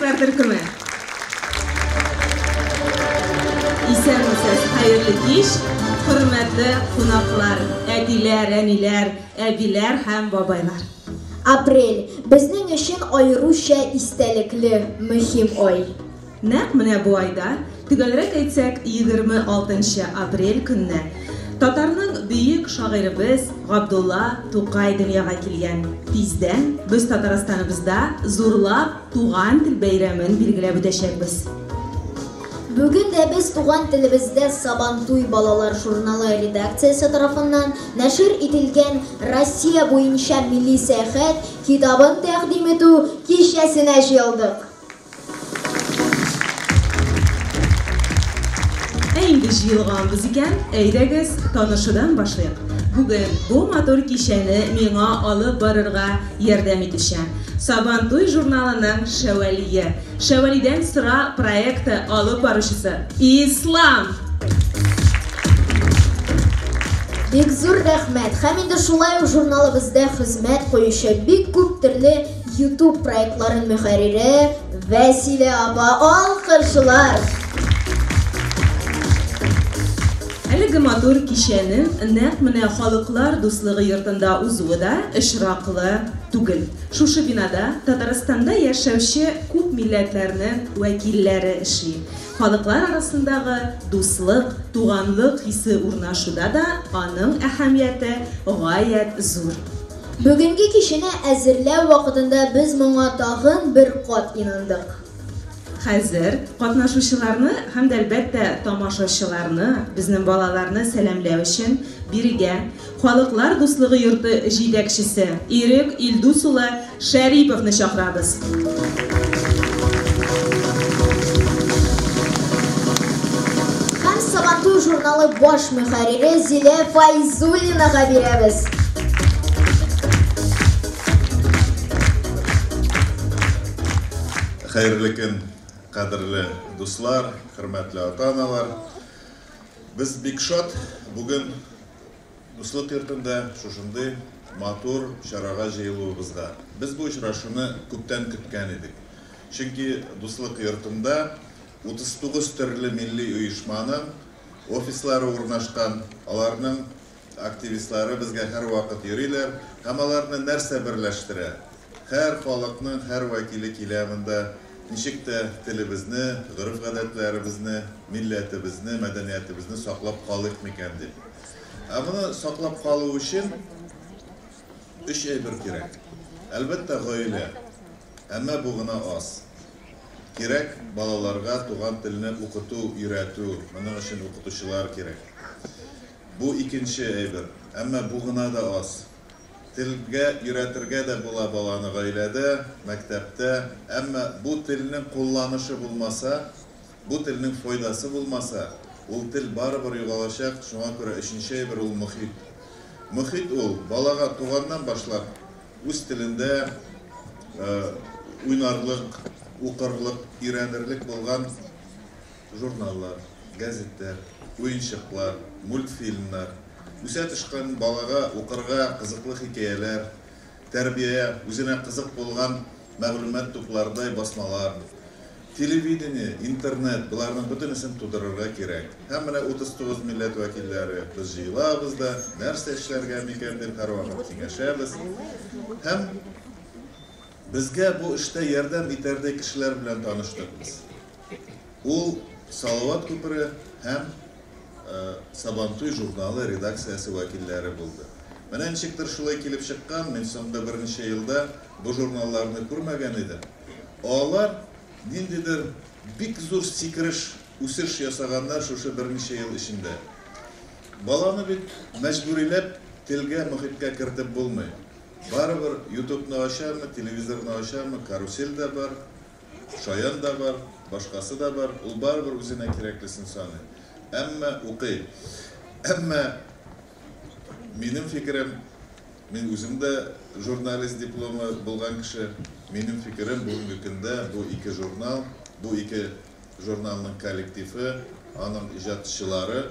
Bayraklar Türkümü. İsəmisiz, hayırlı iş, hürmetli konaklar, ediler, eniler, ebiler hem babaylar. Aprel, bizning için ayrıca istelikli, mühim ay. Naq mine bu ayda, tügelrek etsek 26 aprel gününe, Tatarның büyük şairimiz Abdullah To'qay dünyaya kelgan. Bizden, biz Tataristanımızda zorlab tuğan til bayramını belgilab o'tashakmiz. Bugün de biz tuğan tilimizde Sabantuy Balalar jurnalı redaksiyası tarafından neşir edilgen Rossiya boyunca milli seyahat kitabın təqdim etu kişesine jıldık. Endi jilğanbız iken, eydegiz tanışıdan başlayaq. Bugün bu motor kişeni mena alıp barırga yardam etişen. Sabantuy jurnalının Şevaliden sıra proyekti alıp barışısı. İslam! Bek zor rahmet. Hem de şulay jurnalımızda hizmet koyuşu bek köp türlü YouTube proyektlerin müharriri Vesile Aba alkışlar. Әлеге motor kişinin naq mine Халыклар дуслыгы йортында узуы да ышраклы түгел. Шушы бинада Татарстанда яшәүче күп милләтләрнең вәкилләре эшли. Халыклар арасындагы дуслык, туганлык хисе урнашуда да аның әһәмияте гаять зур. Бүгенге кишене әзерләү вакытында biz моңа тагын бер кат инандык. Хәзер катнашучыларны һәм дә әлбәттә тамашачыларны, безнең балаларны сәламләү өчен биргә Халыклар дуслыгы йорты җитәкчесе Ирек Илдус улы Шәриповны чакырабыз. Һәм Сабантуй журналы баш мөхәррире Зилә Файзуллинага бирәбез. Xayrlı gün, qadrli dostlar, hürmetli ata-analar. Biz Bikshot bugün dostluk yurtunda şuşunday motor şarağa jayılubızga. Biz bu uçraşını köpten kütken edik. Çünkü dostluk yurtunda 39 türlü milli uyuşmanın ofislari urnaşkan, alarının aktivistleri bizge her vakit yürüyorlar. Hem alarını nerse birleştire. Her halkının her vakili kilamında nişikte tilimizni, gırıf-gadetlerimizni, milletimizni, medeniyetimizni saklap kalık mikendi. Bunu saklap kalığı için üç bir gerek. Elbette gayle. Ama bugüne az. Gerek balalarga tuğan tilini okutu, üretu. Bunun için okutuşular gerek. Bu ikinci bir. Ama bugüne de az. Tilge üretirge de bula balanı gaylede, mektepte. Ama bu tilinin kullanışı bulmasa, bu tilinin faydası bulmasa, o til baribir yo'qolacak. Şuna göre üçüncü bir ol muhit. Muhit ol, balaga tuğandan başlap, öz tilinde oynarlık, okurlık, öğrenirlik bolgan jurnallar, gazetler, oyuncaklar, multfilmler, Üsətişqan balaga, okurga kızıklı hikayeler, terbiyeye, üzerine kızık bolgan məlumat toplarday basmalar, televideni, internet, bularning bütün isim tudururga kerak. Hem 39 millet vakilleri biz jıyılabız da, nerse işlerge miken deb har vaqt kengashamiz. Hem bizge bu işte yordam etarday kishilar bilan tanishdik biz. U Salavat Ko'piri hem Sabantuy jurnalı redaksiyasi vakilleri buldu. Mana nechikdir shulay kelib chiqqan, men sonda bir necha yilda bu jurnallarni ko'rmagan edim. Olar nindidir bik zo'r sikirish, o'sish yasaganlar shu bir necha yil ichida. Balani bit majburilab tilga muhitga kiritib bo'lmaydi. Baribir YouTube'ni ocharmi, televizorni ocharmi, karusel da bor, shoyan da bor, boshqasi da bor. U baribir o'zine keraklisini soni. Ama o'qiy. Ama benim fikrim, men o'zimda jurnalist diplomi bo'lgan kishi, mening fikrim bugungi kunda bu iki jurnal, bu iki jurnalning kollektivi, onun ijodchilari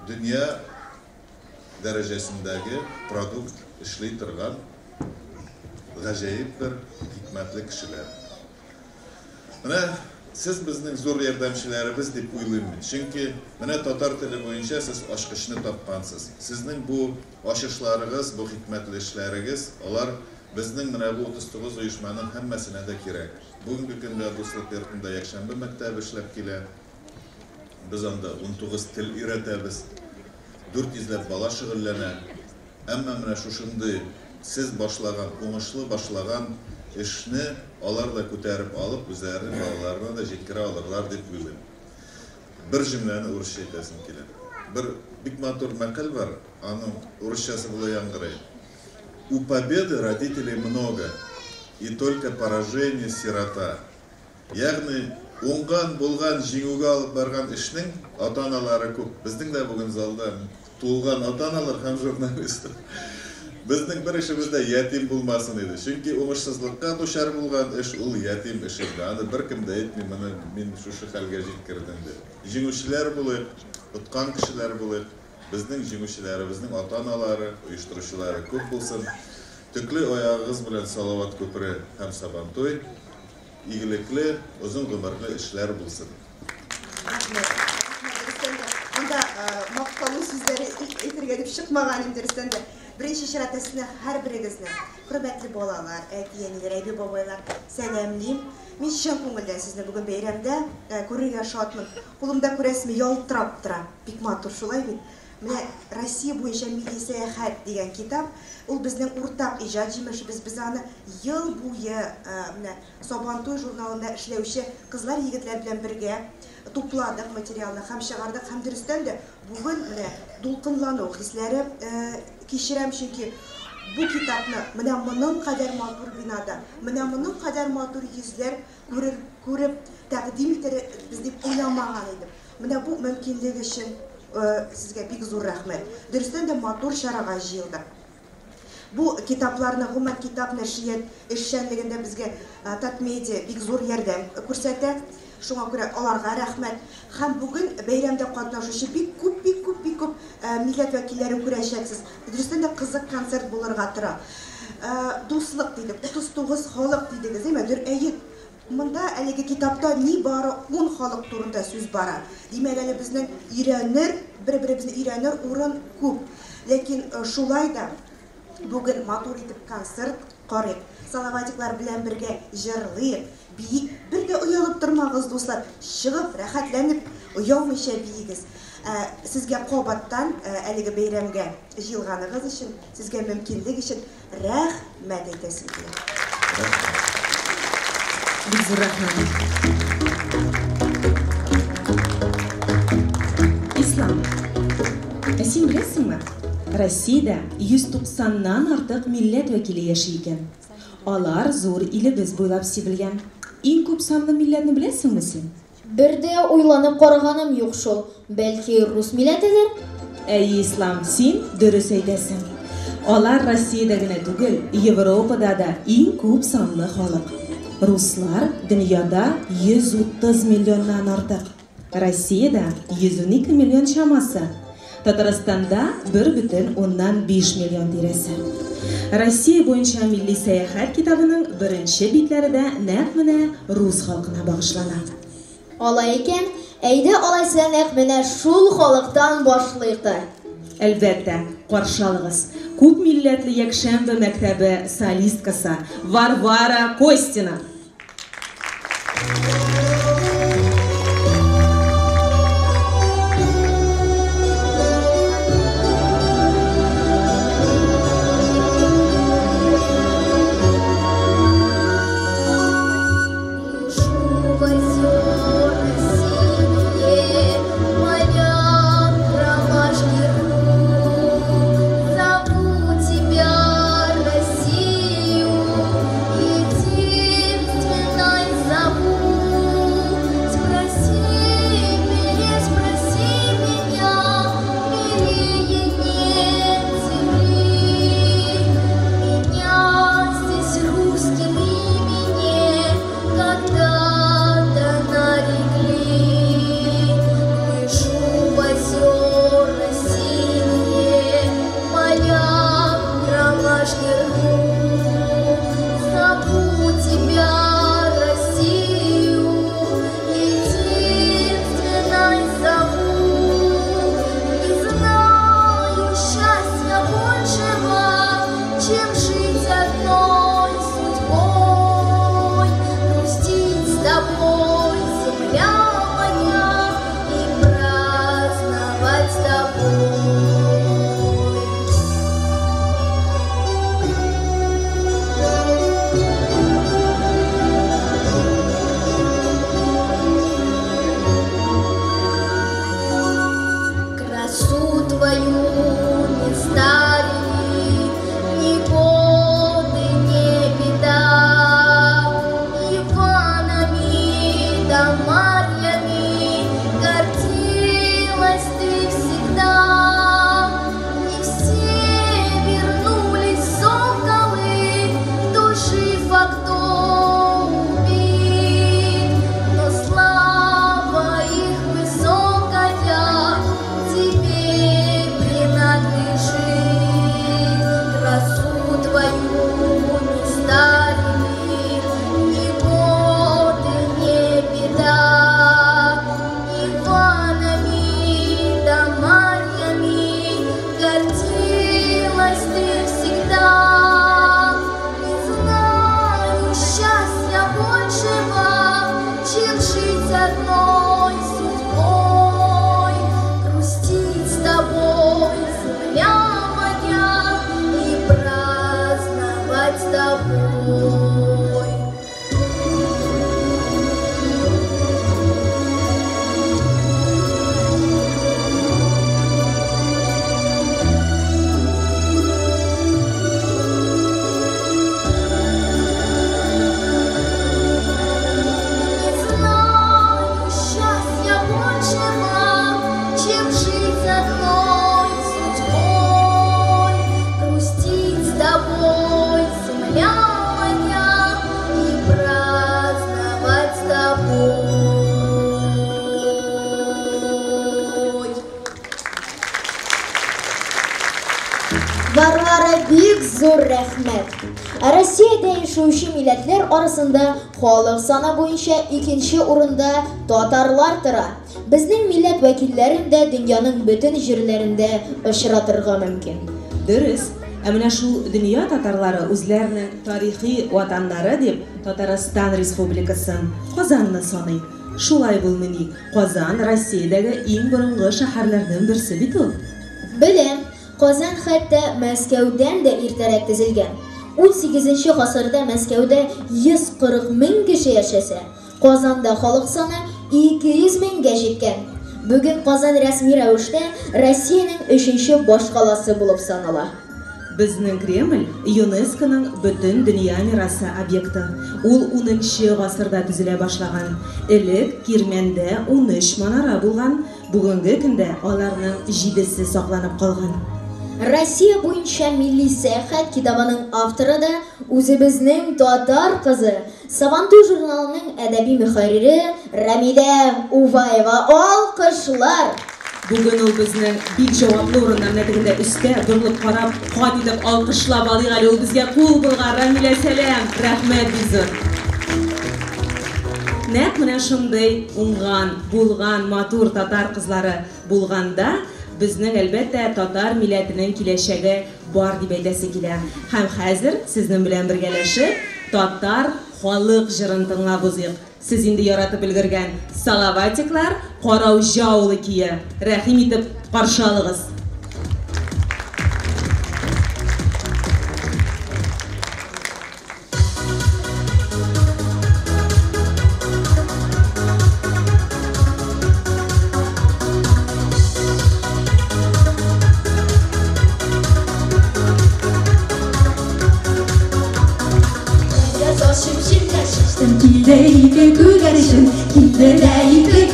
dünya darajasındagi produkt ishlay turgan g'ajoyib bir hikmatli kishilar. Siz bizning zo'r yordamchilarimiz deb o'ylayman. Chunki mana tatar tili bo'yicha siz oshqishni topgansiz. Sizning bu oshishlaringiz, bu hikmatli ishlaringiz, ular bizning mana bu 39 uyushmaning hammasine de kerak. Bugungi kunda do'stlik yurtida yakshanba maktabi ishlab keladi. Biz onda 19 til o'rgatamiz. 400 lab bola shug'ullanadi. Ammo mana shunday siz boshlagan, o'ngishli boshlagan ishni ular da ko'tarib olib, o'zlarining bolalarına da yetkira olurlar deb o'ylayman. Bir jumlani o'risha aytasim keladi. Bir big motor maqal var, аны o'rishasi bilan yangraydi. У победы родителей много, и только поражение сирота. Ягни оңған болған жеңуге алып барған ішнің ата-аналары көп. Біздің де бүгін залда туылған ата-аналар һәм журналист. Біздің бір ішімізде ятим болмасын еді. Чөнки оңышсызлыққа душар болған іш ол ятим іш еді. Аны бір кім де айтмай, мен шушы хәлгә жеткердім де. Жеңушілер болайық, ұтқан кішілер болайық. Біздің жеңушілеріміздің ата-аналары, ұйыштырушылары көп болсын. Түклі аяғыз білен салават көпірі һәм сабантуй, игілеклі, ұзын ғұмырлы ішлер болсын. Онда мақтаулы сөздері эфирге деп шықмаған емдерістенді. Бірінші шыратасына әр бірігізні, құрметлі болалар, әтиенелер, әбі бабайлар, сәлемлейм. Мен шын көңілден сізді бүгін бейремді көріге шатмын. Қолымда көресіме ялтырап тұра, бик матур шулай бит. Менә Россия буенча милли сәяхәт дигән китап, ул безнең уртак иҗат җимеше. Без аны ел буе менә Сабантуй журналында эшләүче кызлар, егетләр белән бергә тупладык материалны һәм чыгардык. Һәм дөрестән дә бүген менә дулкынлану хисләре кичерәм, чөнки бу китапны менә моның кадәр матур бинада, менә моның кадәр матур йөзләр күреп тәкъдим итәргә без дип уйламаган идем. Менә бу мөмкинлек өчен sizге бик зур рәхмәт. Дөрестән дә матур чарага җыелдык. Бу китапларны, гомумән китап нәшрият эшчәнлегендә безгә Татмедиа бик зур ярдәм күрсәтә. Шуңа күрә аларга рәхмәт. Һәм бүген бәйрәмдә катнашучы бик күп милләт вәкилләрен күрәчәксез. Дөрестән дә кызык концерт булырга тора. Дуслык дидек, 39 халык дидегез, әйе. Монда әлеге китапта ни бары 10 халык турында сүз бара. Димәк, әле безнең өйрәнер, бер-беребезне өйрәнер урын күп. Ләкин шулай да бүген матур итеп концерт карыйк. Салаватиклар белән бергә җырлыйк, биек. Бер дә уялып тормагыз, дуслар. Чыгып, рәхәтләнеп, уялмыйча биегез. Сезгә кабаттан әлеге бәйрәмгә җыелганыгыз өчен, сезгә мөмкинлек өчен рәхмәт әйтәсем килә. İslam. Син беләсеңме? Россиядә 190-нан артык милләт вәкиле яши икән. Алар зур илебез буйлап сибелгән. Иң күп санлы милләтне беләсеңме син? Бер дә уйланып караганым юк шул. Бәлки рус милләтедер? Әй, Ислам, син дөрес әйтәсең. Алар Россиядә генә түгел, Европада да иң күп санлы халык. Руслар дөньяда 130 миллионнан артык. Россиядә 112 миллион чамасы. Татарстанда 1,5 миллион тирәсе. Россия буенча милли сәяхәт китабының беренче битләрендә нәкъ менә рус халкына багышлана. Алай икән, әйдә алайса нәкъ менә шул халыктан башлыйк. Әлбәттә, каршы алыгыз. Күп милләтле якшәмбе мәктәбе солисткасы Варвара Костина. Зову Big zor rəhmət. Rusiyada yaşayışı millətlər arasında xalq sanı boyunca ikinci orunda Tatarlar tura. Bizning millət vəkillərini də dünyanın bütün yerlərində очратырга mümkün. Dürüst. Әмінә шул dünya татарлары үзләренең тарихи ватаннары дип Татарстан Республикасын Казанны саный. Шулай булмыни? Казан Россиядәге иң борынгы шәһәрләрнең берсе бит ул. Беләм, Казан хәтта Мәскәүдән дә иртәрәк төзелгән. 18-нче гасырда Мәскәүдә 140 мең кеше яшәсә, Казанда халык саны 200 меңгә җиткән. Бүген Казан рәсми рәвештә Россиянең 3нче баш каласы булып санала. Безнең Кремль ЮНЕСКОның бөтен дөнья мирасы объекты. Ул 10нчы гасырда төзелә башлаган. Элек Кирмәндә 13 манара булган, бүгенге көндә аларның 7се сакланып калган. Россия буенча милли сәяхәт китабының авторы да үзебезнең татар кызы, Сабантуй журналының әдәби мөхәррире Рамида Уваева. Алкышлар! Бүген ул безнең бик җаваплы урыннарны тегендә өстә борылып карап, кат итеп алкышлап алыйк әле ул безгә кул булган Рамилә сәлам. Рәхмәт бизер. Нәкъ менә шундый уңган, булган матур татар кызлары булганда, безнең әлбәттә татар милләтенең киләчәге бар дип әйтәсе килә. Һәм хәзер сезнең белән бергәләшеп татар халык җырын тыңлабыз. Siz indi yaratып өлгергән Салаватиклар Карау җаулы кие. Рәхим итеп каршы алыгыз. Kilde gülersin, kilde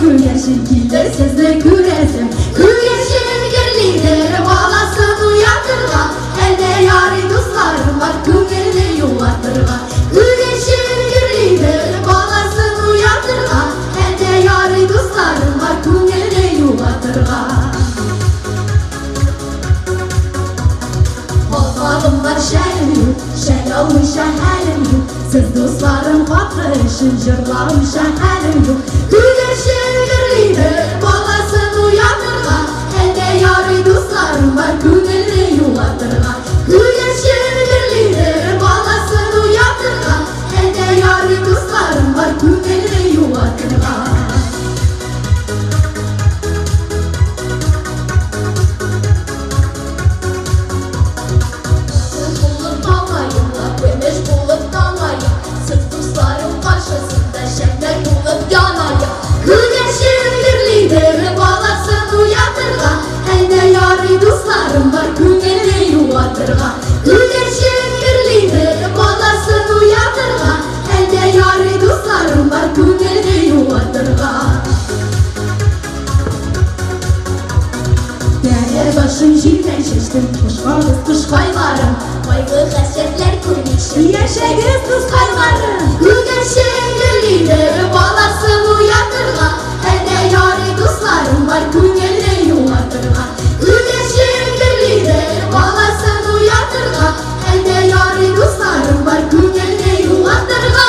gülersin, kilde sözle gülersin. Gülersin gürlidir, bağlasın uyandırma. Elde yari dostlarım var, güngeli yuvatırma. Gülersin gürlidir, bağlasın uyandırma. Elde yari dostlarım var, güngeli yuvatırma. Halkalım var şerim yok, şelalı şeherim yok. Siz dostlarım katışın, jırlarım şeherim yok. Gülersin gürlidir, bağlasın uyandırma. Elde yari dostlarım var, güngeli yuvatırma. Gülersin gürlidir, bağlasın uyandırma. Elde yari dostlarım var, güngeli yuvatırma. Gülersin gürlidir, bağlasın uyandırma. Elde yari dostlarım var, güngeli yuvatırma. Gülersin gürlidir, bağlasın uyandırma. Elde yari dostlarım var, güngeli yuvatırma. Dere başım jilden şiştim, kuşkarız kuşkaylarım. Kaygı hasretler kurmuşum, yaşagız kuşkaylarım. Gülersin gürlidir, bağlasın uyandırma. Elde yari dostlarım var, güngeli yuvatırma. Gülersin gürlidir, bağlasın uyandırma. Elde yari dostlarım var, güngeli yuvatırma.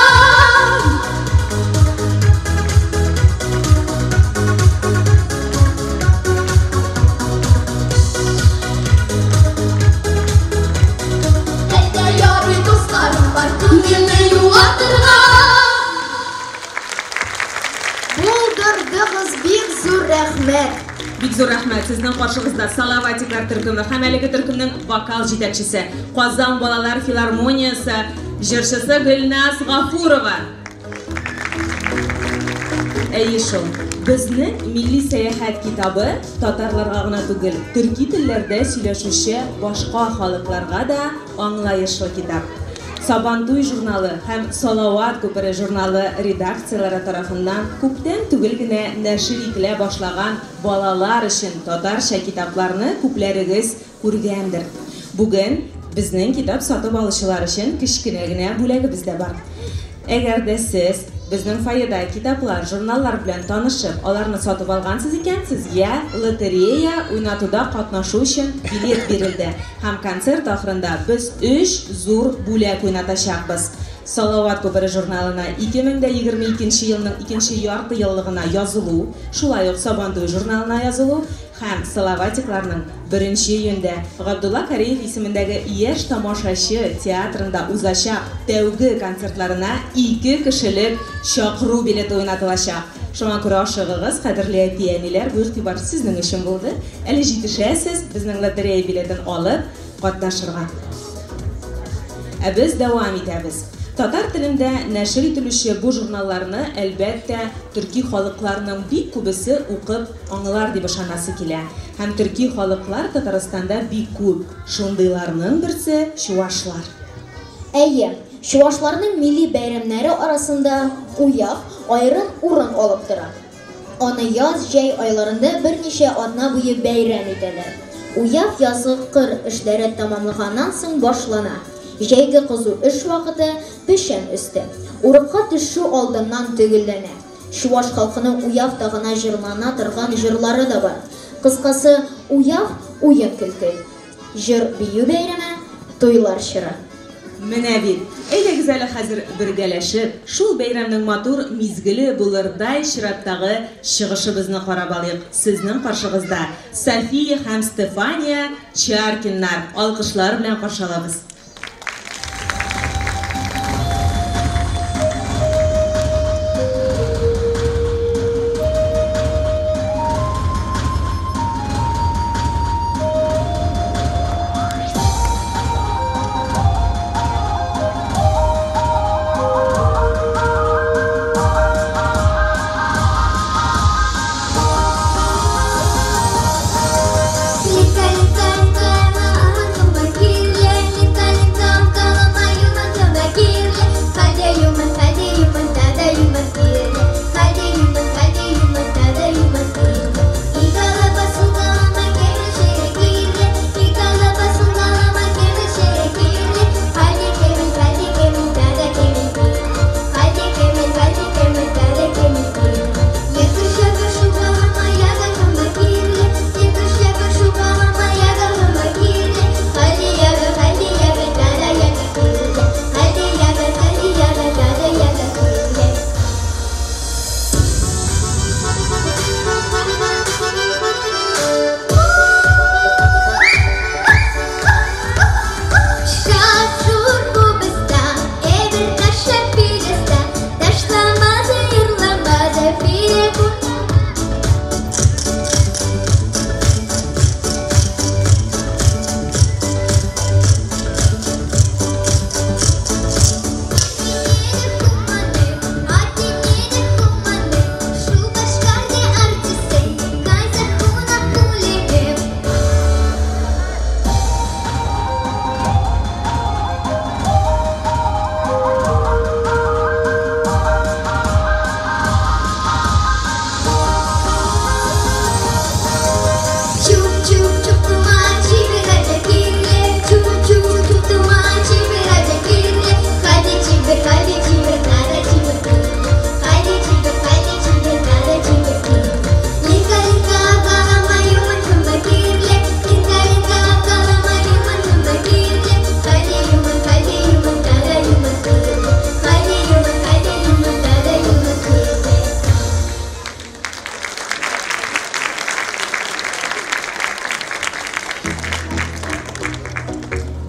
Бик зур рәхмәт. Сезнең каршыгызда Салаватиклар төркеме һәм әлеге төркемнең вокал җитәкчесе, Казан балалар филармониясе Җырчысы Гөлназ Гафурова. Әйе шул. Безнең милли сәяхәт китабы татарларга гына түгел, төрки телләрдә сөйләшүче башка халыкларга да аңлаешлы китап. Сабантуй журналы һәм Салават күпере журналы редакцияләре тарафыннан күптән түгел генә нәшер ителә башлаган балалар өчен татарча китапларны күпләрегез күргәндер. Бүген безнең китап сатып алучылар өчен кичкенә генә бүләгебез дә бар. Әгәр дә сез безнең файда китаплар, журналлар белән танышып, аларны сатып алгансыз икән, сезгә лотерея уйнатуда катнашу өчен билет бирелде. Һәм концерт ахырында без 3 зур бүләк уйнатачакбыз. Салават күпере журналына 2022 елның 2нче ярты еллыгына язылу, шулай ук Сабантуй журналына язылу һәм Салаватикларның 1нче июньдә Габдулла Кариев исемендәге яшь тамашачы театрында узачак тәүге концертларына 2 кешелек чакыру билеты уйнатылачак. Шуңа күрә ашыгыгыз, кадерле әти-әниләр, бу игътибар сезнең өчен булды. Әле җитешәсез безнең лотерея билетын алып катнашырга. Ә без дәвам итәбез. Татар телендә нәшер ителүче бу журналларны әлбәттә төрки халыкларының бик күбесе укып аңлар дип ышанасы килә. Һәм төрки халыклар Татарстанда бик күп. Шундыйларның берсе чуашлар. Әйе, чуашларның милли бәйрәмнәре арасында уяк аерым урын алып тора. Аны яз, җәй айларында берничә атна буе бәйрәм итәләр. Уяк язгы кыр эшләре тамамлаганнан соң башлана. Җәйге кызу эш вакыты пешән өсте. Урыкка төшү алдыннан төгелләнә. Чуаш халкының уяк гына җырлана торган җырлары да бар. Кыскасы, уяк уен көлке. Җыр бию бәйрәме, туйлар чыры. Менә бит. Әйдәгез әле хәзер бергәләшеп, шул бәйрәмнең матур мизгеле булырдай чираттагы чыгышыбызны карап алыйк. Сезнең каршыгызда София һәм Стефания Чаркиннар. Алкышлар белән каршылабыз.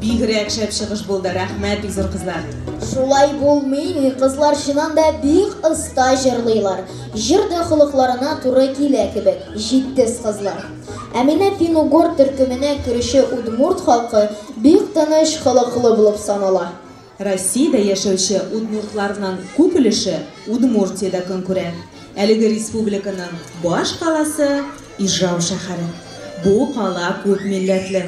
Бигрәк шәп чыгыш булды, рәхмәт бик зур кызлар. Шулай булмый, кызлар чыннан да бик оста җырлыйлар. Җырда холыкларына туры килә кебек, җитез кызлар. Ә менә Фин-угор төркеменә керүче удмурт халкы бик тыныч холыклы булып санала. Россияда яшәүче удмуртларның күп өлеше Удмуртиядә көн күрә. Әлеге республиканың баш каласы Ижау шәһәре. Бу кала күп милләтле.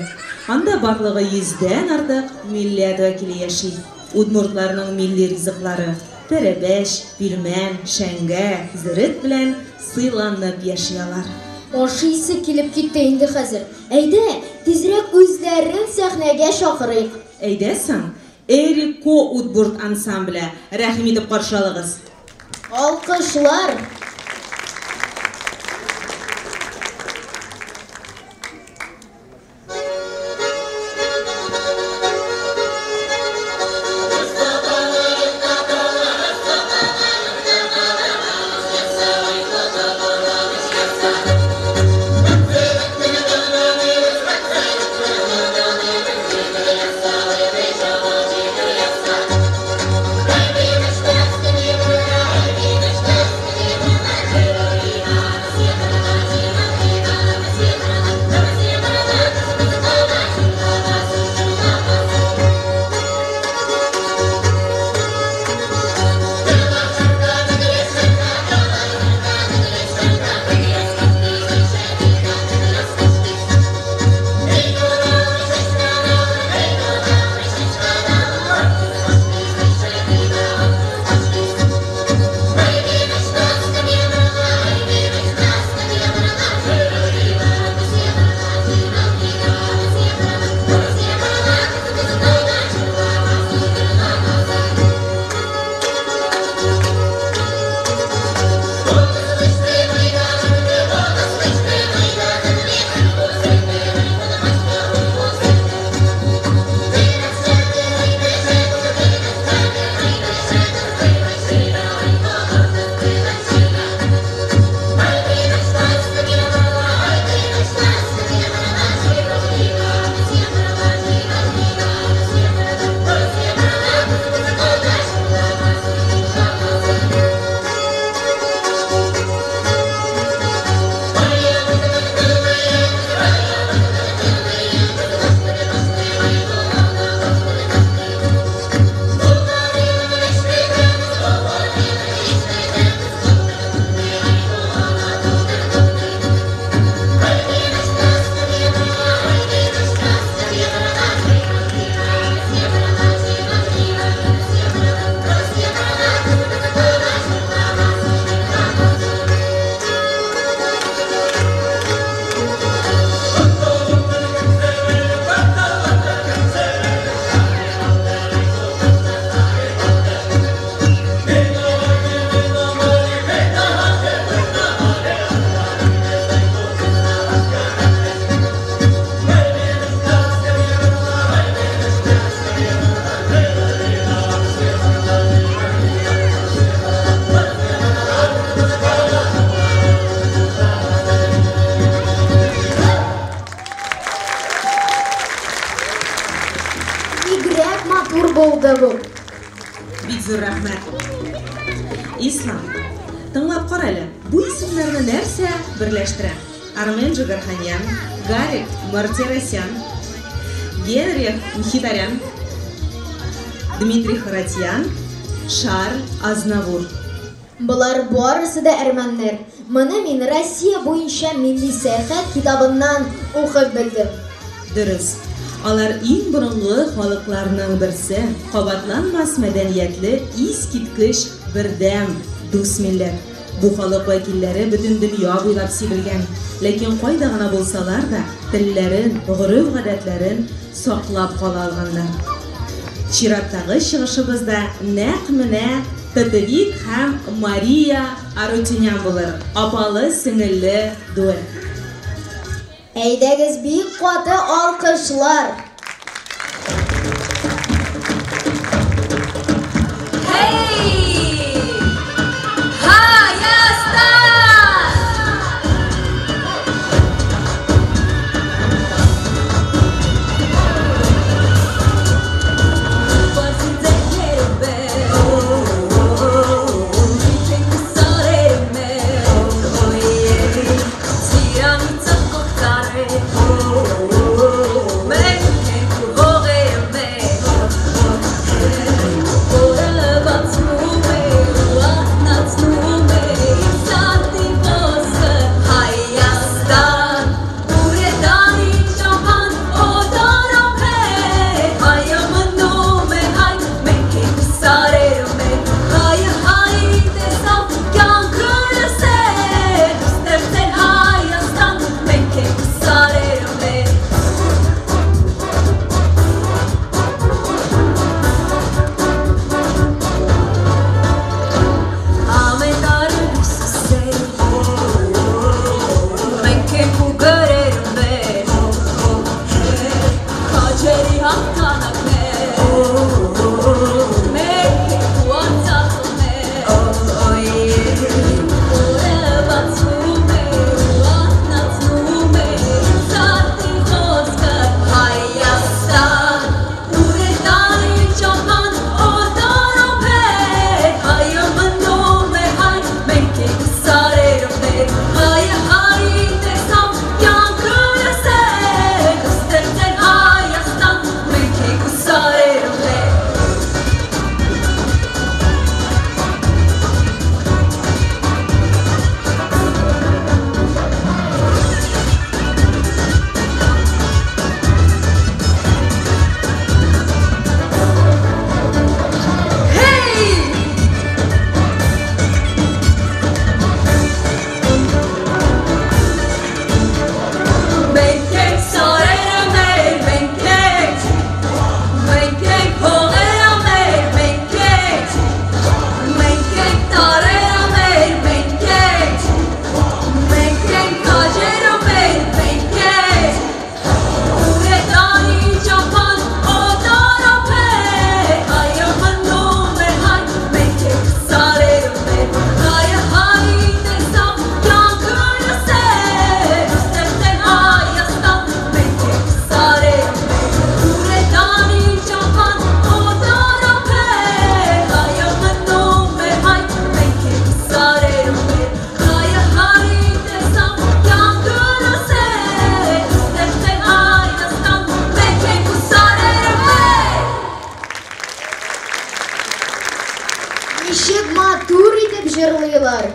Анда барлыгы 100дән артык милләт вәкиле яши. Удмуртларның милли ризыклары перебеш, пилмән, шәңгә, зирет белән сыйланып яшиялар. Ашыйсы килеп китте инде хәзер. Әйдә, тизрәк үзләрен сәхнәгә чакырыйк. Әйдәсең, Эрико Удмурт ансамбле рәхим итеп каршылыгыз. Алкышлар. Бик зур рәхмәт. Ислам, тыңлап кара әле. Бу исемнәрне нәрсә берләштерә? Армен Джигарханян, Гарик Мартиросян, Генрих Мхитарян, Дмитрий Харатьян, Шарль Азнавур. Булар барысы да әрмәннәр. Моны мин Россия буенча милли сәяхәт китабыннан укып белдем. Дөрес. Алар иң борынгы халыкларның берсе, кабатланмас мәдәниятле, искиткеч бердәм дус милләт. Бу халык вәкилләре бөтен дөнья буйлап сибелгән, ләкин кайда гына булсалар да телләрен, гореф-гадәтләрен саклап кала алганнар. Чираттагы чыгышыбызда нәкъ менә Татевик һәм Мария Арутюнян булыр. Апалы сеңелле дуэт. Әйдәгез бик каты алкышлар. Man Ничек матур итеп җырлыйлар.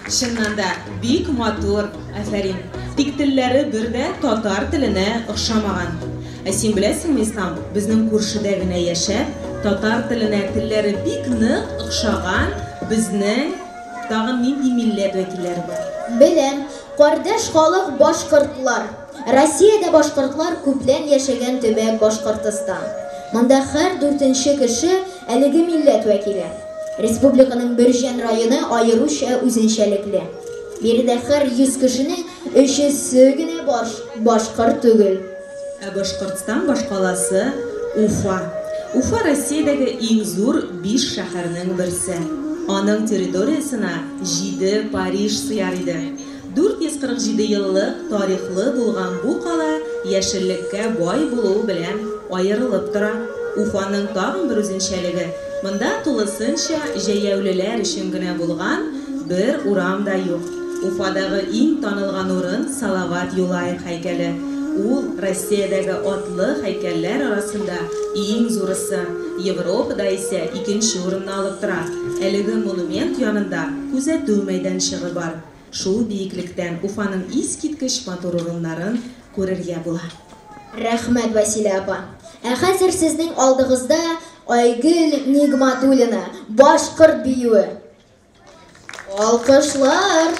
Чыннан да бик матур, афәрин. Тик телләре бердә татар теленә охшамаган. Син беләсеңме, Ислам, безнең күршедә генә яшәп, татар теленә телләре бик нык охшаган безнең тагын нинди милләт вәкилләре бар? Беләм, кардәш халык башкортлар. Россиядә башкортлар күплән яшәгән төбәк Башкортстан. Монда һәр 4нче кеше әлеге милләт вәкиле. Республиканың Бирҗән районы аеруча үзенчәлекле. Биредә һәр 100 кешенең 3-се генә башкорт түгел. Башкортстан башкаласы Уфа. Уфа Россиядәге иң зур 5 шәһәрнең берсе. Аның территориясына 7 Париж сыяр иде. 447 еллык тарихлы булган бу кала яшеллеккә бай булуы белән аерылып тора. Уфаның тагын бер үзенчәлеге, монда тулысынча җәяүлеләр өчен генә булган бер урам да юк. Уфадагы иң танылган урын Салават Юлаев һәйкәле. Ул Россиядәге атлы һәйкәлләр арасында иң зурысы. Европада исә 2нче урынны алып тора. Әлеге монумент янында күзәтү мәйданчыгы бар. Шул биеклектән Уфаның искиткеч матур урыннарын күрергә була. Рәхмәт, Василия апа. Хәзер сезнең алдыгызда Айгөл Нигъматуллина, башкорт биюе. Алкышлар.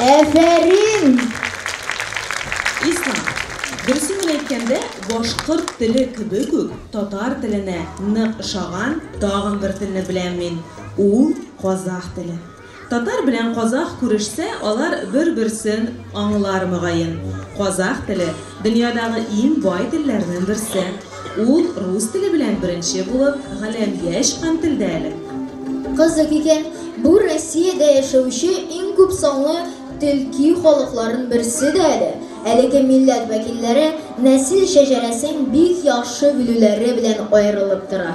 Афәрин! Ислам, дөресен әйткәндә, башкорт теле кебек үк татар теленә нык ошаган тагын бер телне беләм мин. Ул казах теле. Татар белән казах күрешсә, алар бер-берсен аңлар мөгаен. Казах теле дөньядагы иң бай телләрнең берсе. Ул рус теле белән беренче булып галәмгә чыккан телдә әле. Кызык икән, бу Россиядә яшәүче иң күп санлы телки халыкларын берсе дә әле. Әлеге милләт вәкилләре нәсил шәҗәрәсен бик яхшы бүлүләре белән аерылып тора.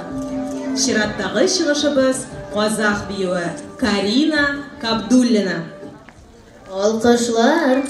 Чираттагы чыгышыбыз Казах биюе Карина Кабдуллина. Алкышлар.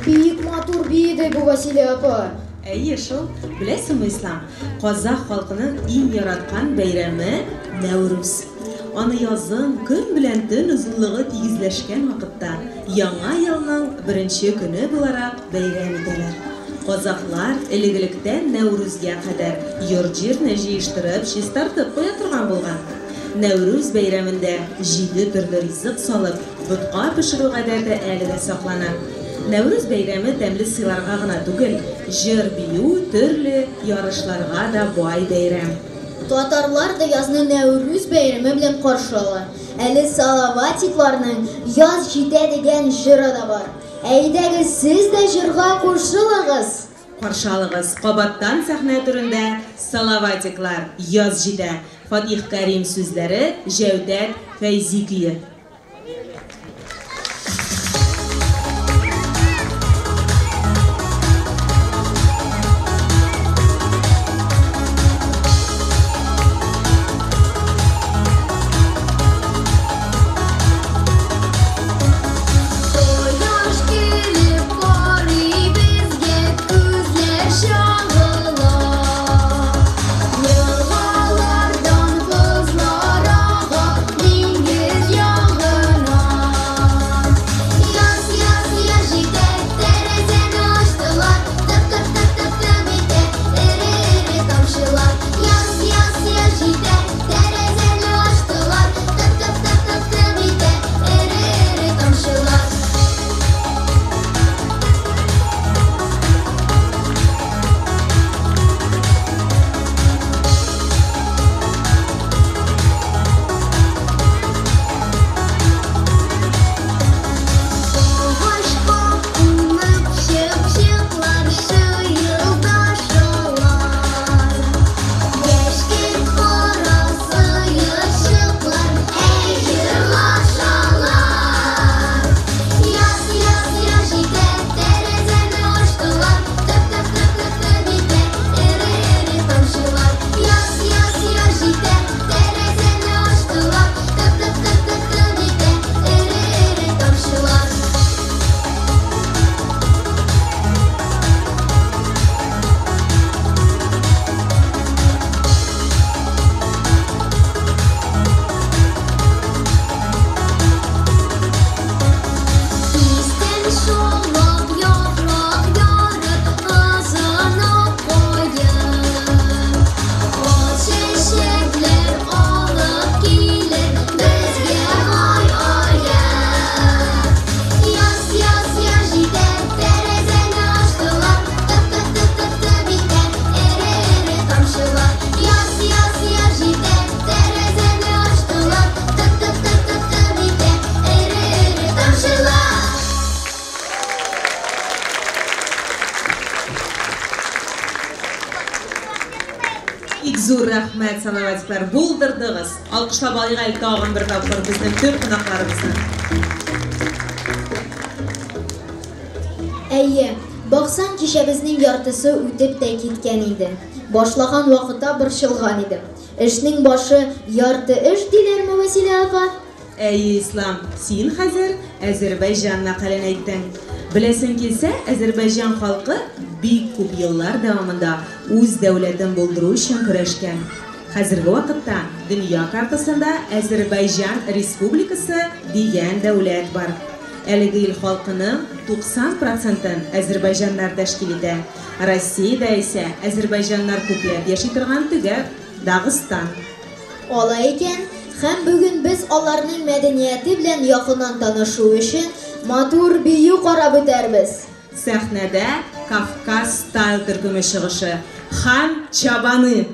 Бик матур бейді бу Василия апа. Әйе шул, беләсеңме Ислам, Казах халкының иң яраткан бәйрәме Нәүрүз. Аны язын көн белән төн узынлыгы тигезләшкән вакытта яңа елның беренче көне буларак бәйрәм итәләр. Казаклар элегелектән Нәүрүзгә кадәр йорт-җирне җыештырып, чистартып куя торган булган. Нәүрүз бәйрәмендә 7 төрле ризык салып, бутка пешерү гадәте әле дә саклана. Нәүрүз бәйрәме тәмле сыйларга гына түгел, җыр бию, төрле ярышларга да бай бәйрәм. Татарлар да язны Нәүрүз бәйрәме белән каршы ала. Әле Салаватикларның яз җитә дигән җыры да бар. Әйдәгез, сез дә җырга кушылыгыз. Каршалыгыз кабаттан сәхнә түрендә Салаватиклар яз җитә. Фатих Кәрим сүзләре, Җәүдәт Фәйзи көе. Yıllardan kızlar ağa, dingiz yağ Бик зур рәхмәт, салаватиклар, булдырдыгыз. Алкышлап алыйк әле тагын бер тапкыр безнең төп кунакларыбызны. Әйе, баксан кичәбезнең яртысы үтеп тә киткән иде. Башлаган вакытта борчылган идем. Эшнең башы ярты эш диләрме, Василия апа? Әйе, Ислам, син хәзер Азәрбайҗан мәкален әйттең. Беләсең килсә, Азәрбайҗан халкы бик күп еллар дәвамында үз дәүләтен булдыру өчен көрәшкән. Хәзерге вакытта дөнья картасында Азәрбайҗан Республикасы дигән дәүләт бар. Әлеге ил халкының 90%-ын азәрбайҗаннар тәшкил итә. Россиядә исә азәрбайҗаннар күпләп яши торган төгәк Дагыстан. Алай икән, һәм бүген без аларның мәдәнияте белән якыннан танышу өчен матур бию карап үтәрбез. Сәхнәдә Кавказ стайл төркеме чыгышы Хан Чабаны.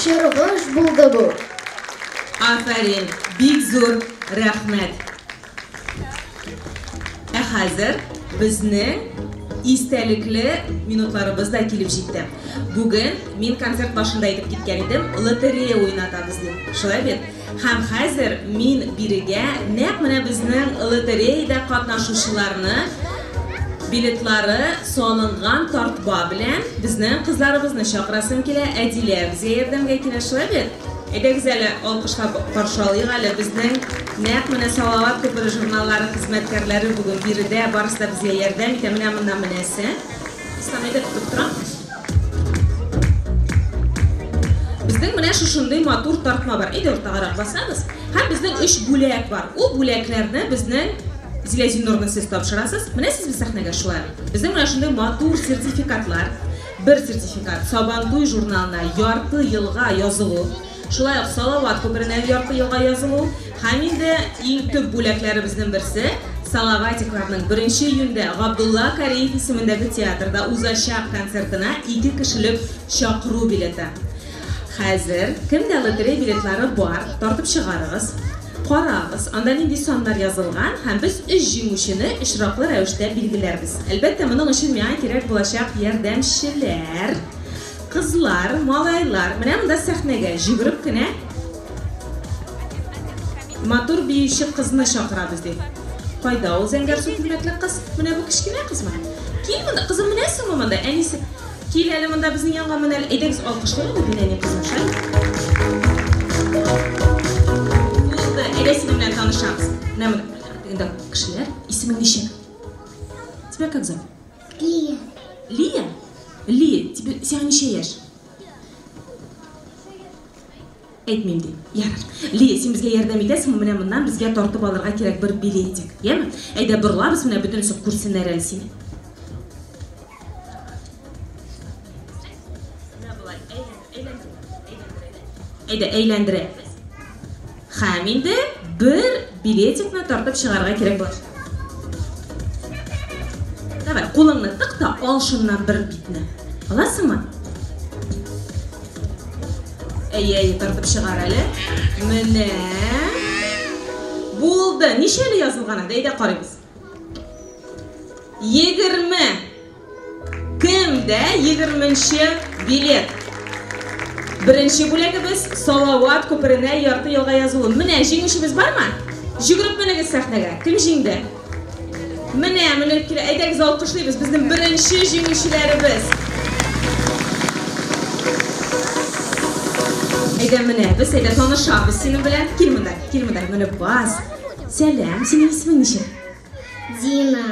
Чыргыш булды бу. Афәрин, бик зур рәхмәт. Хәзер безнең истәлекле минутларыбыз да килеп җитте. Бүген мин концерт башында әйтеп киткән идем, лотерея уйнатабыз дип. Шулай бит? Һәм хәзер мин бирегә нәкъ менә безнең лотереяда катнашучыларны билетлары салынган тартба белән безнең кызларыбызны чакырасым килә, Әдилә безгә ярдәмгә килә, шулай бит? Әйдәгез әле алкышлап каршы алыйк әле безнең нәкъ менә Салават күпер журналлары хезмәткәрләре бүген биредә барысы да безгә ярдәм итә, менә монда менәсе. Исламида тотып тора. Безнең менә шушындый матур тартма бар. Әйдә уртагарак басабыз. Һәм безнең 3 бүләк бар. Ул бүләкләрне безнең Зиләзиннурны сез тапшырасыз. Менә сез без сәхнәгә шулай. Безнең менә шундый матур сертификатлар. Бер сертификат Сабантуй журналына ярты елга язылу. Шулай ук Салават күперенә ярты елга язылу һәм инде иң төп бүләкләребезнең берсе Салаватикларның 1 июньдә Габдулла Кариев исемендәге театрда узачак концертына 2 кешелек чакыру билеты. Хәзер кемдә лотерея билетлары бар, тартып чыгарыгыз. Карагыз, анда нинди саннар язылган һәм без 3 җиңүчене очраклы рәвештә билгеләрбез. Әлбәттә, моның өчен миңа кирәк булачак ярдәмчеләр, кызлар, малайлар. Менә монда сәхнәгә җигреп кенә матур биюче кызны чакырабыз дип. Кайда ул зәңгәр су күлмәкле кыз? Менә бу кичкенә кызмы? Кил монда, кызым, менә син монда, әнисе. Кил әле монда безнең янга, менә әйдәгез алкышлар бу динәне кызымша. Әйдә синең белән танышабыз. Менә монда кешеләр, исемең ничек? Тебя как зовут? Лия. Лия? Лия, тебе сиңа ничә яшь? Әйтмим ди. Ярар. Лия, син безгә ярдәм итәсеңме? Менә моннан безгә тартып алырга кирәк бер билетик, яме? Әйдә бурлабыз, менә бөтенесе күрсеннәр әле сине. Әйдә әйләндерәбез. Һәм инде бер билетикны тартып чыгарга кирәк булыр. Давай, кулыңны тык та ал шуннан бер битне. Аласыңмы? Әйе, тартып чыгар әле. Менә. Булды. Ничәле язылган анда? Әйдә карыйбыз. 20. Кемдә 20нче билет? Birinchi бүләгебез Салават күперенә ярты елга язылу. Менә җиңүчебез бармы? Җигреп менегез сәхнәгә. Кем җиңде? Менә килә. Әйдәгез алкышлыйбыз безнең беренче җиңүчеләребез. Әйдә менә без әйдә танышабыз синең белән. Кил монда, менә бас. Сәлам, синең исемең ничек? Дина.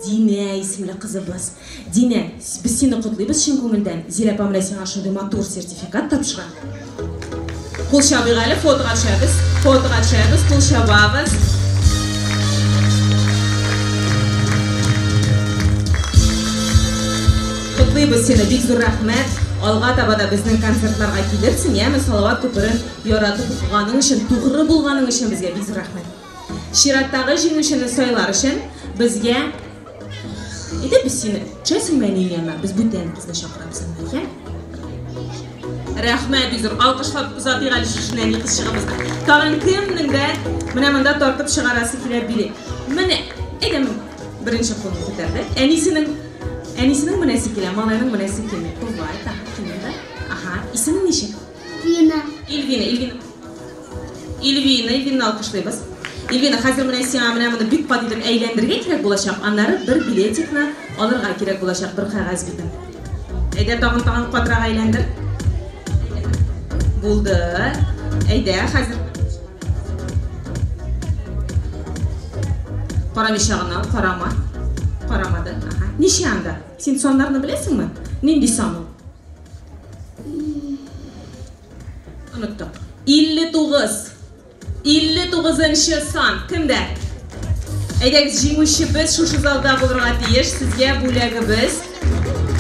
Дина исемле кызыбыз. Дина, без сине котлыйбыз чын күңелдән. Зилә апа менә сиңа шундый матур сертификат тапшыра. Кул чабыйк әле, фотога төшәбез. Кул чабабыз. Котлыйбыз сине, бик зур рәхмәт. Алга таба да безнең концертларга килерсең, яме Салават күперен яратып укыганың өчен, тугры булганың өчен безгә бик зур рәхмәт. Чираттагы җиңүчене сайлар өчен безгә Әйдә без сине чәсең мәнин янына, без бүтән кызны чакырабыз анда, я? Рәхмәт, бик зур. Алкышлап узатыйк әле шушыннан кыз чыгабызны. Тагын кемнең дә менә монда тартып чыгарасы килә билет. Менә, әйдә беренче кулны күтәрде. Әнисенең менәсе килә, малайның менәсе килә. Булай, та, килә. Аха, исемең ничек? Илвина алкышлыйбыз. Илвина, хәзер менә сиңа моны бик кат итеп әйләндергә кирәк булачак. Аннары бер билетикны алырга кирәк булачак, бер кагаз битен. Әйдә тагын катрак әйләндер. Булды. Әйдә, хәзер. Карамыйчагына, Карамады. Аха. Ничә анда? Син саннарны беләсеңме? Нинди сан ул? Оныттым. 59-нчы сан. Кемдә? Әйдәгез җиңүчебез шушы залда булырга тиеш. Сезгә бүләгебез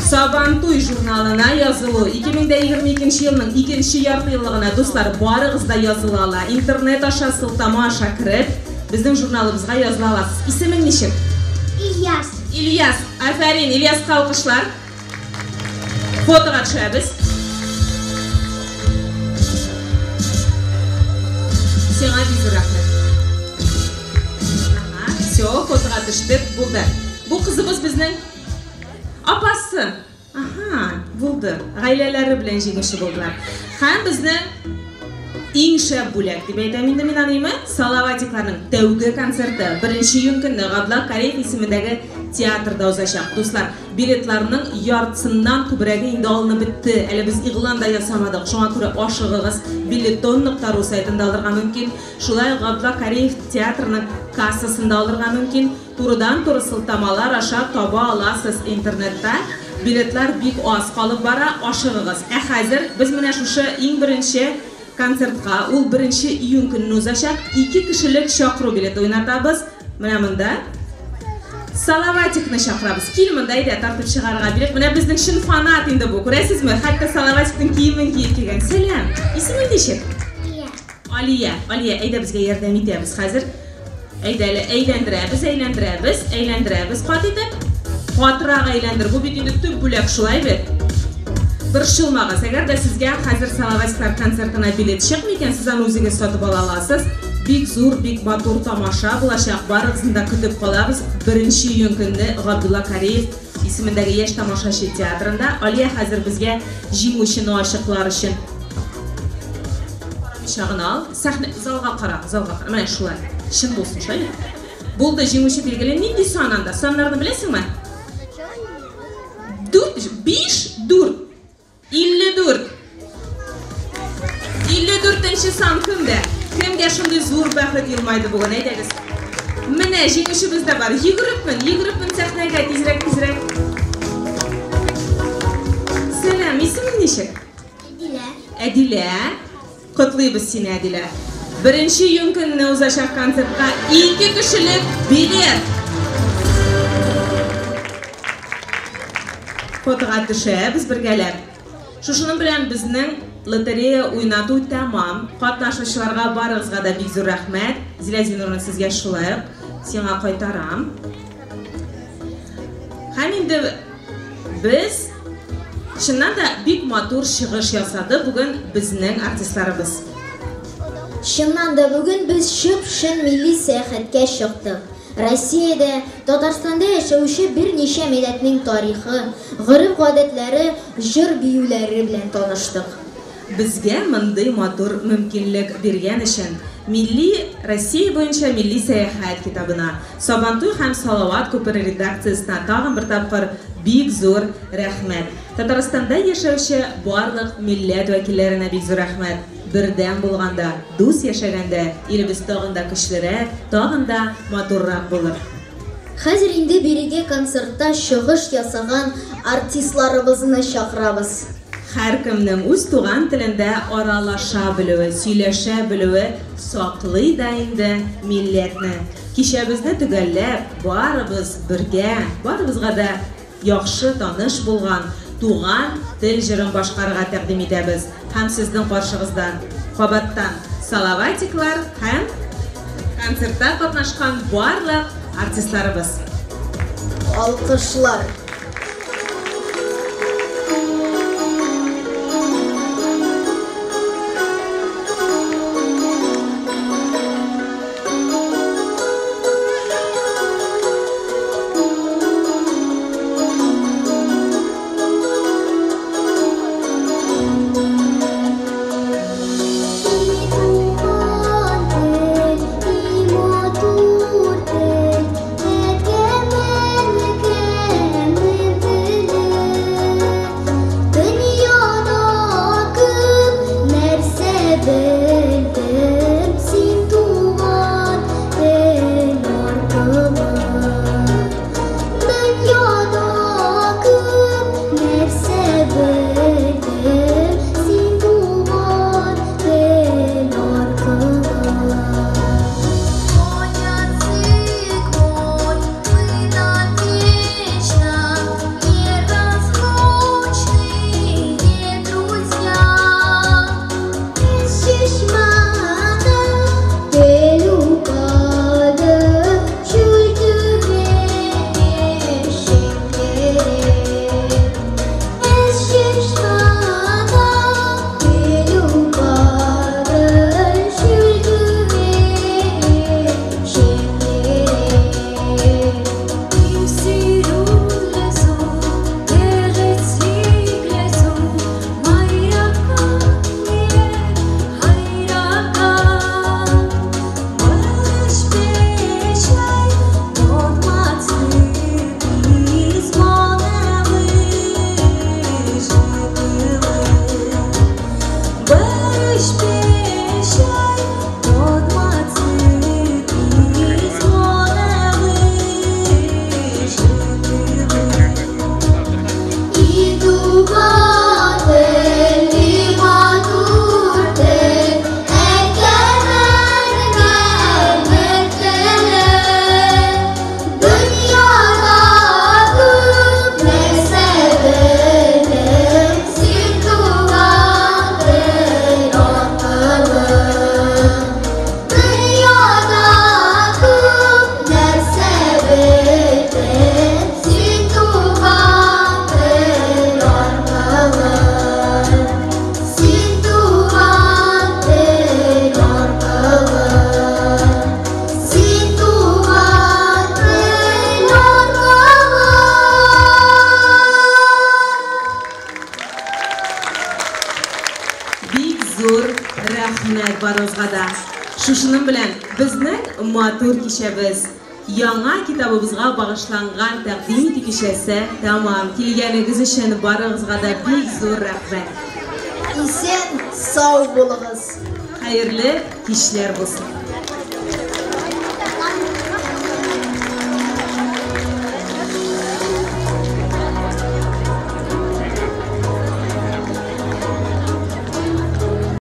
Сабантуй журналына язылу. 2022 елның 2нче яртыйлыгына дуслар барыгыз да языла ала. Интернет аша сылтама аша кирип, безнең журналыбызга языла аласыз. Исемең ничек? Ильяс. Афәрин, Ильяска алкышлар. Фотога төшәбез. Сиңа бик рәхмәт. Все, фотога төштек, булды. Бу кызыбыз безнең апасы. Аха, булды. Гаиләләре белән җиңүче булдылар. Һәм безнең иң шәп бүләк дип әйтәм инде мин аныймы? Салаватикларның тәүге концерты 1 июнь көнне Габдулла Кариев исемендәге театрда узачак. Дуслар, билетларның яртысыннан күбрәге инде алынып бетте. Әле без игълан да ясамадык. Шуңа күрә ашыгыгыз, Bileton.ru сайтында алырга мөмкин. Шулай Габдулла Кариев театрының кассасында алырга мөмкин. Турыдан-туры сылтамалар аша таба аласыз интернетта. Билетлар бик аз калып бара, ашыгыгыз. Хәзер без менә шушы иң беренче концертка, ул 1 июнь көнне узачак 2 кешелек чакыру билеты уйнатабыз. Менә монда Салаватикны чакырабыз. Кил монда әйдә тартып чыгарга билет. Менә безнең шын фанат инде бу. Күрәсезме? Хәтта Салаватикның киемен киеп килгән. Сәлам. Исемең ничек? Aliye, ayda bizga yordam etamiz hozir. Aydali aylantiramiz. Qatitib, xotiraq aylantir. Bu bitinda tub bo'lak shulayber. Bir shilmag'az. Agarda sizga hozir Salavaslar konsertini bilet chiqmikan, siz ham o'zingiz sotib ola olasiz. Big zo'r, big motor tomosha bo'lashaq. Barimizni kutib qolamiz. Birinchi iyun kuni G'abdulla Kariyev ismidagi yosh tomoshachi teatrida Aliya hozir bizga jinguvchini oshiqlar uchun Şağınal, sahne zalga qara. Mana shular. Shin bo'lsin, shaymi? Bo'ldi, jinguvchi belgilan. Nindi sonanda? Sonlarni bilasizmi? 5 4 54. 54-chi son kimda? Kimga shunday zo'r baxtli yilmaydi bugun aytasiz? Mana jinguvchi bizda bor. Yuguribman sahnaga tezroq. Selam, isming nechik? Adila. Qutlaymiz seni Adila. Birinchi iyun kuni o'zashaq konsertga 2 kishilik bilet. Fotoqatnashamiz birgalab. Shuning bilan bizning lotereya o'ynatuv tamom. Qatnashuvchilarga baringizga da bek zo'r rahmat. Zilazinurni sizga shulay senga qaytaram. Hamda biz shundan da bek motor shig'ish yasadi bugun bizning artistlarimiz. Shundan da bugun biz ship-shin milliy sayohatga chiqdik. Rossiyada, Tataristonda yashovchi bir necha millatning tarixi, g'urf-odatlari, jir-biyulari bilan tanishdik. Bizga bunday motor mumkinlik bergan uchun Milliy Rossiya bo'yicha milliy sayohat kitobini Sabantuy ham Salovat ko'piri redaksiyasidan tag'in bir taqir bek zo'r rahmat. Tataristonda yashovchi barliq millat vakillarına bek zo'r rahmat. Birdan bo'lganda, do'st yashaganda, elimiz tag'inda kuchliroq, tag'inda motorroq bo'lur. Hozir endi biriga konsertda shigish yasagan artistlarimizni chaqiramiz. Har kimning o'z tug'an tilida oralasha biluvi, siylasha biluvi saqlaydi endi millatni. Kecha bizni tugallab, barimiz birga, barimizga da yaxshi tanish bo'lgan tug'an til jirin boshqarga taqdim etamiz. Ham sizning qarshingizdan Qobatdan Salavatiklar ham konsertda qatnashgan barliq artistlarimiz. Alqishlar. рәхмәт барыгызга да. Шушының белән безнең матур кичәбез яңа китабыбызга багышланган тәкъдим итү кичәсе тәмам. Килгәнегез өчен барыгызга да бик зур рәхмәт. Исән сау булыгыз. Хәерле кичләр булсын.